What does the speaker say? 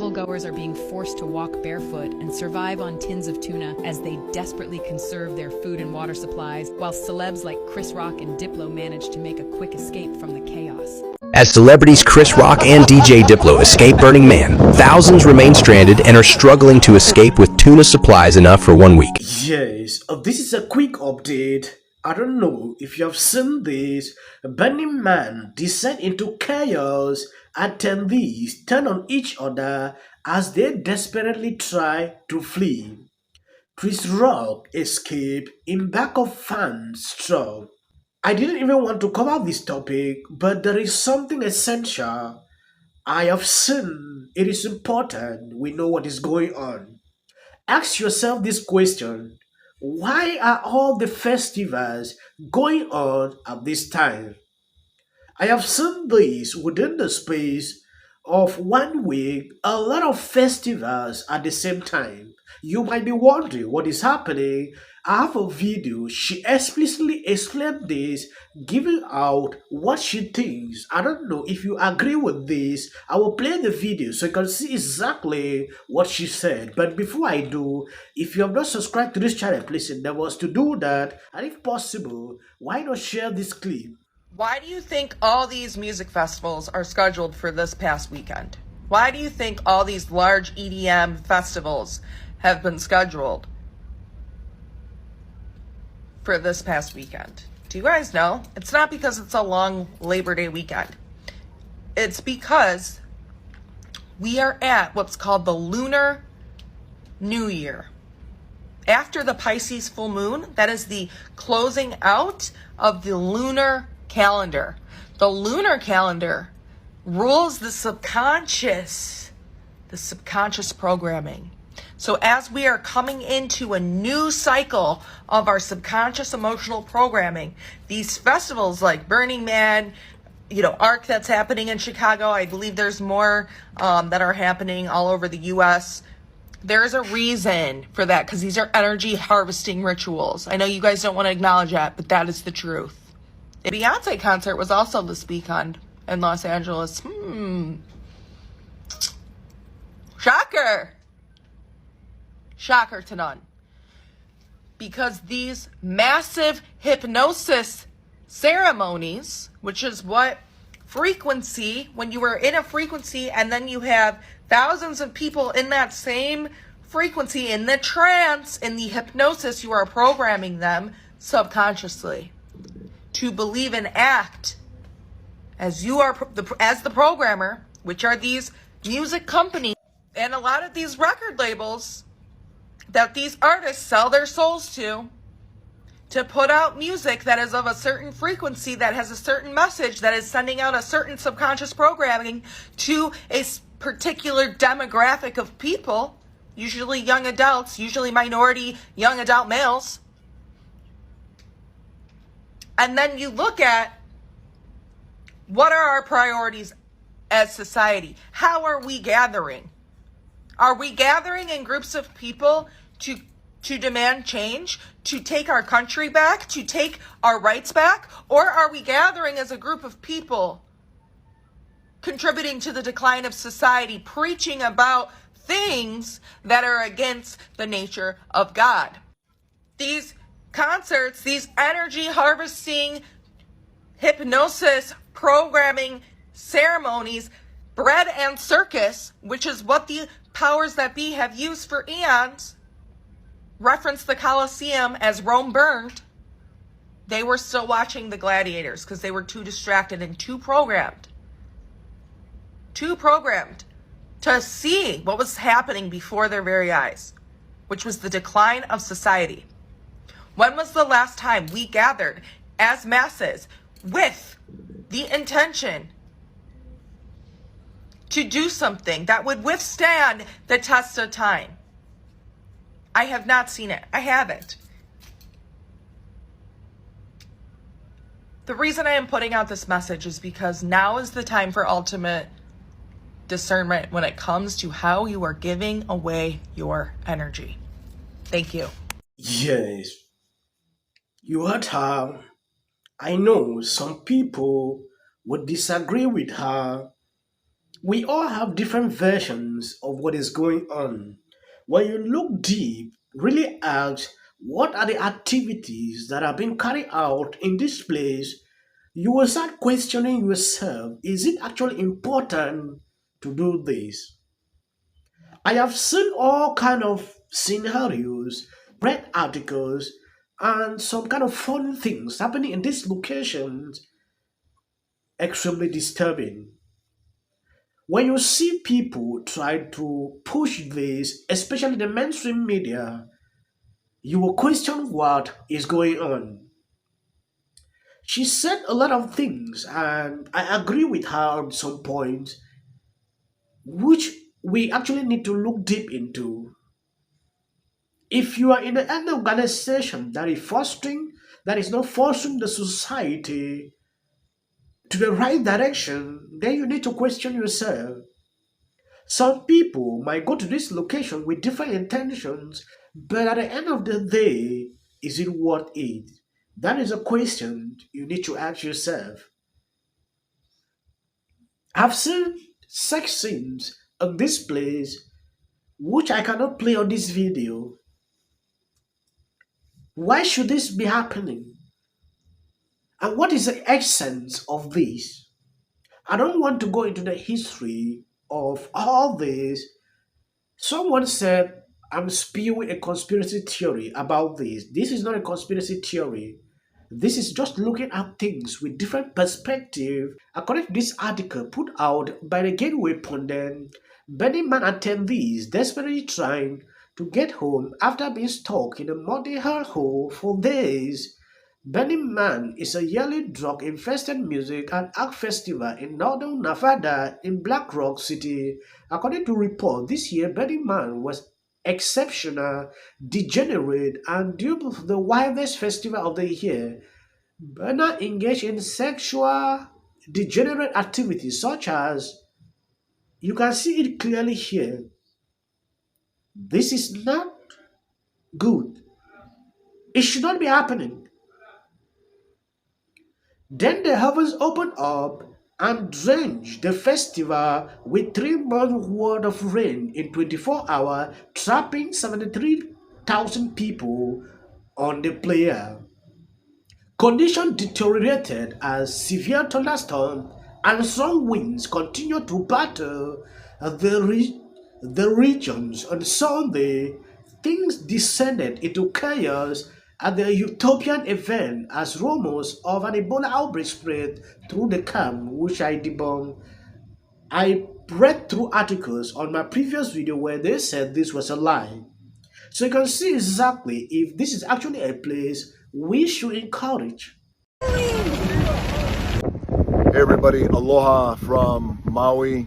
festival goers are being forced to walk barefoot and survive on tins of tuna as they desperately conserve their food and water supplies, while celebs like Chris Rock and Diplo manage to make a quick escape from the chaos. As celebrities Chris Rock and DJ Diplo escape Burning Man, thousands remain stranded and are struggling to escape with tuna supplies enough for 1 week. Yes, this is a quick update. I don't know if you have seen this. Burning Man descend into chaos. Attendees turn on each other as they desperately try to flee. Chris Rock escape in back of fans' truck. I didn't even want to cover this topic, but there is something essential. I have seen it is important we know what is going on. Ask yourself this question: why are all the festivals going on at this time? I have seen this within the space of 1 week, a lot of festivals at the same time. You might be wondering what is happening. I have a video. She explicitly explained this, giving out what she thinks. I don't know if you agree with this. I will play the video so you can see exactly what she said. But before I do, if you have not subscribed to this channel, please endeavor to do that. And if possible, why not share this clip? Why do you think all these music festivals are scheduled for this past weekend? Why do you think all these large EDM festivals have been scheduled for this past weekend? Do you guys know? It's not because it's a long Labor Day weekend. It's because we are at what's called the Lunar New Year. After the Pisces full moon, that is the closing out of the lunar calendar. The lunar calendar rules the subconscious programming. So as we are coming into a new cycle of our subconscious emotional programming, these festivals like Burning Man, ARC that's happening in Chicago, I believe there's more that are happening all over the U.S. There's a reason for that, because these are energy harvesting rituals. I know you guys don't want to acknowledge that, but that is the truth. The Beyonce concert was also this weekend in Los Angeles. Shocker. Shocker to none. Because these massive hypnosis ceremonies, which is what frequency, when you are in a frequency and then you have thousands of people in that same frequency, in the trance, in the hypnosis, you are programming them subconsciously to believe and act as you are as the programmer, which are these music companies and a lot of these record labels that these artists sell their souls to put out music that is of a certain frequency, that has a certain message, that is sending out a certain subconscious programming to a particular demographic of people, usually young adults, usually minority young adult males. And then you look at what are our priorities as society? How are we gathering? Are we gathering in groups of people to demand change, to take our country back, to take our rights back? Or are we gathering as a group of people contributing to the decline of society, preaching about things that are against the nature of God? These concerts, these energy harvesting, hypnosis programming ceremonies, bread and circus, which is what the powers that be have used for eons, reference the Colosseum as Rome burned. They were still watching the gladiators because they were too distracted and too programmed to see what was happening before their very eyes, which was the decline of society. When was the last time we gathered as masses with the intention to do something that would withstand the test of time? I have not seen it. I haven't. The reason I am putting out this message is because now is the time for ultimate discernment when it comes to how you are giving away your energy. Thank you. Yes, you heard her. I know some people would disagree with her. We all have different versions of what what is going on. When you look deep, really ask what are the activities that are being carried out in this place, you will start questioning yourself, is it actually important to do this? I have seen all kind of scenarios, read articles, and some kind of fun things happening in these locations extremely disturbing. When you see people try to push this, especially the mainstream media, you will question what is going on. She said a lot of things, and I agree with her on some points, which we actually need to look deep into. If you are in an organization that is not forcing the society to the right direction, then you need to question yourself. Some people might go to this location with different intentions, but at the end of the day, is it worth it? That is a question you need to ask yourself. I've seen sex scenes on this place which I cannot play on this video. Why should this be happening? And what is the essence of this? I don't want to go into the history of all this. Someone said I'm spewing a conspiracy theory about this. This is not a conspiracy theory. This is just looking at things with different perspective. According to this article put out by the Gateway Pundit, Burning Man attendees desperately trying to get home after being stuck in a muddy hellhole for days. Burning Man is a yearly drug-infested music and art festival in northern Nevada in Black Rock City. According to report, this year Burning Man was exceptional, degenerate, and due to the wildest festival of the year. Burner engaged in sexual degenerate activities such as you can see it clearly here. This is not good. It should not be happening. Then the heavens opened up and drenched the festival with 3 months worth of rain in 24 hours, trapping 73,000 people on the player. Conditions deteriorated as severe thunderstorms and strong winds continued to batter the regions. On Sunday, things descended into chaos at the utopian event as rumors of an Ebola outbreak spread through the camp, which I debunked. I read through articles on my previous video where they said this was a lie. So you can see exactly if this is actually a place we should encourage. Hey everybody, aloha from Maui.